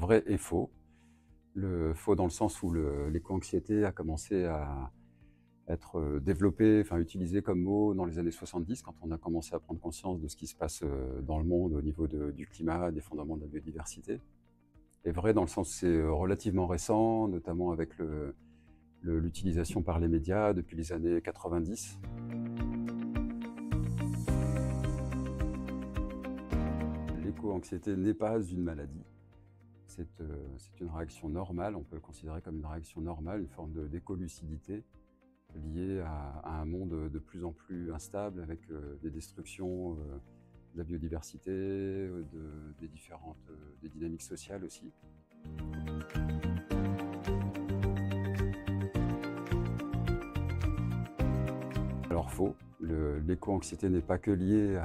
vrai et faux. Le faux dans le sens où l'éco-anxiété a commencé à être développée, enfin utilisée comme mot dans les années 70, quand on a commencé à prendre conscience de ce qui se passe dans le monde au niveau du climat, des fondements de la biodiversité. Et vrai dans le sens où c'est relativement récent, notamment avec l'utilisation par les médias depuis les années 90. L'éco-anxiété n'est pas une maladie. C'est une réaction normale, on peut le considérer comme une réaction normale, une forme d'écolucidité liée à un monde de plus en plus instable avec des destructions de la biodiversité, des dynamiques sociales aussi. Alors faux, l'éco-anxiété n'est pas que liée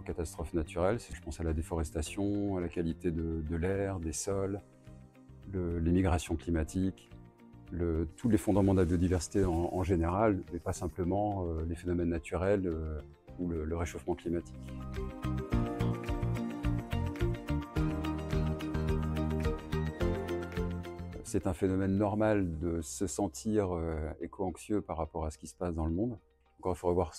aux catastrophes naturelles. Je pense à la déforestation, à la qualité de l'air, des sols, les migrations climatiques, tous les fondements de la biodiversité en général, mais pas simplement les phénomènes naturels ou le réchauffement climatique. C'est un phénomène normal de se sentir éco-anxieux par rapport à ce qui se passe dans le monde. Encore, il faudrait voir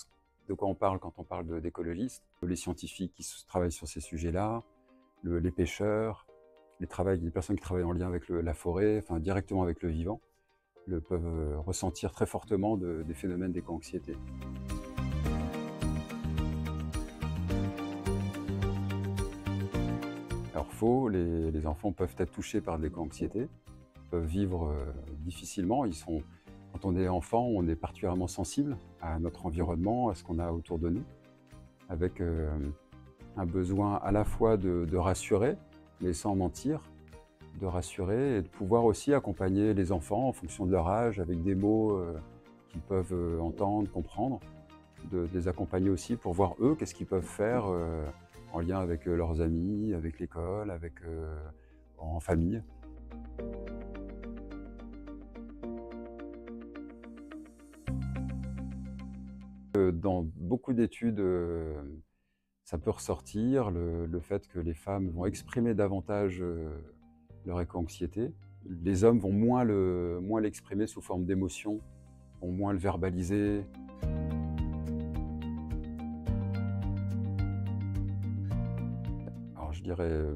de quoi on parle quand on parle d'écologistes. Les scientifiques qui travaillent sur ces sujets-là, les pêcheurs, les personnes qui travaillent en lien avec la forêt, enfin directement avec le vivant, peuvent ressentir très fortement des phénomènes d'éco-anxiété. Alors faux, les enfants peuvent être touchés par de l'éco-anxiété, peuvent vivre difficilement. Quand on est enfant, on est particulièrement sensible à notre environnement, à ce qu'on a autour de nous, avec un besoin à la fois de rassurer, mais sans mentir, de rassurer et de pouvoir aussi accompagner les enfants en fonction de leur âge, avec des mots qu'ils peuvent entendre, comprendre, de les accompagner aussi pour voir eux, qu'est-ce qu'ils peuvent faire en lien avec leurs amis, avec l'école, en famille. Dans beaucoup d'études, ça peut ressortir, le fait que les femmes vont exprimer davantage leur éco-anxiété. Les hommes vont moins l'exprimer sous forme d'émotion, vont moins le verbaliser. Alors je dirais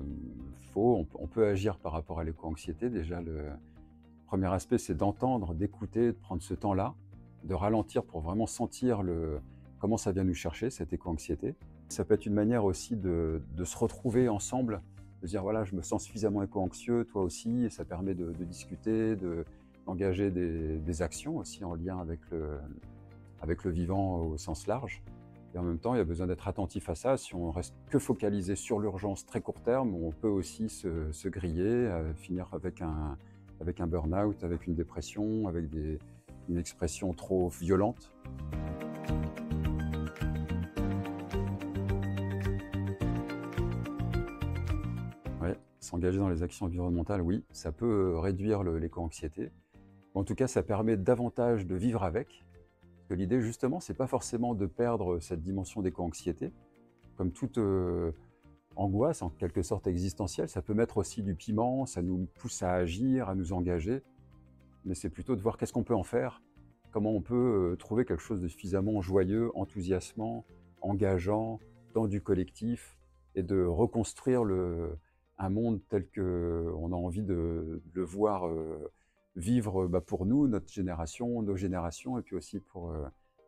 faux, on peut agir par rapport à l'éco-anxiété. Déjà, le premier aspect, c'est d'entendre, d'écouter, de prendre ce temps-là, de ralentir pour vraiment sentir comment ça vient nous chercher, cette éco-anxiété. Ça peut être une manière aussi de se retrouver ensemble, de se dire voilà, je me sens suffisamment éco-anxieux, toi aussi, et ça permet de discuter, d'engager des actions aussi en lien avec le vivant au sens large. Et en même temps, il y a besoin d'être attentif à ça. Si on reste que focalisé sur l'urgence très court terme, on peut aussi se griller, finir avec un burn-out, avec une dépression, avec une expression trop violente. Ouais, s'engager dans les actions environnementales, oui, ça peut réduire l'éco-anxiété. En tout cas, ça permet davantage de vivre avec. Parce que l'idée, justement, c'est pas forcément de perdre cette dimension d'éco-anxiété. Comme toute angoisse, en quelque sorte existentielle, ça peut mettre aussi du piment, ça nous pousse à agir, à nous engager. Mais c'est plutôt de voir qu'est-ce qu'on peut en faire, comment on peut trouver quelque chose de suffisamment joyeux, enthousiasmant, engageant, dans du collectif, et de reconstruire un monde tel qu'on a envie de le voir vivre pour nous, notre génération, nos générations, et puis aussi pour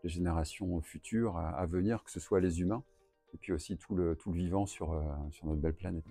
les générations futures à venir, que ce soit les humains, et puis aussi tout le vivant sur notre belle planète.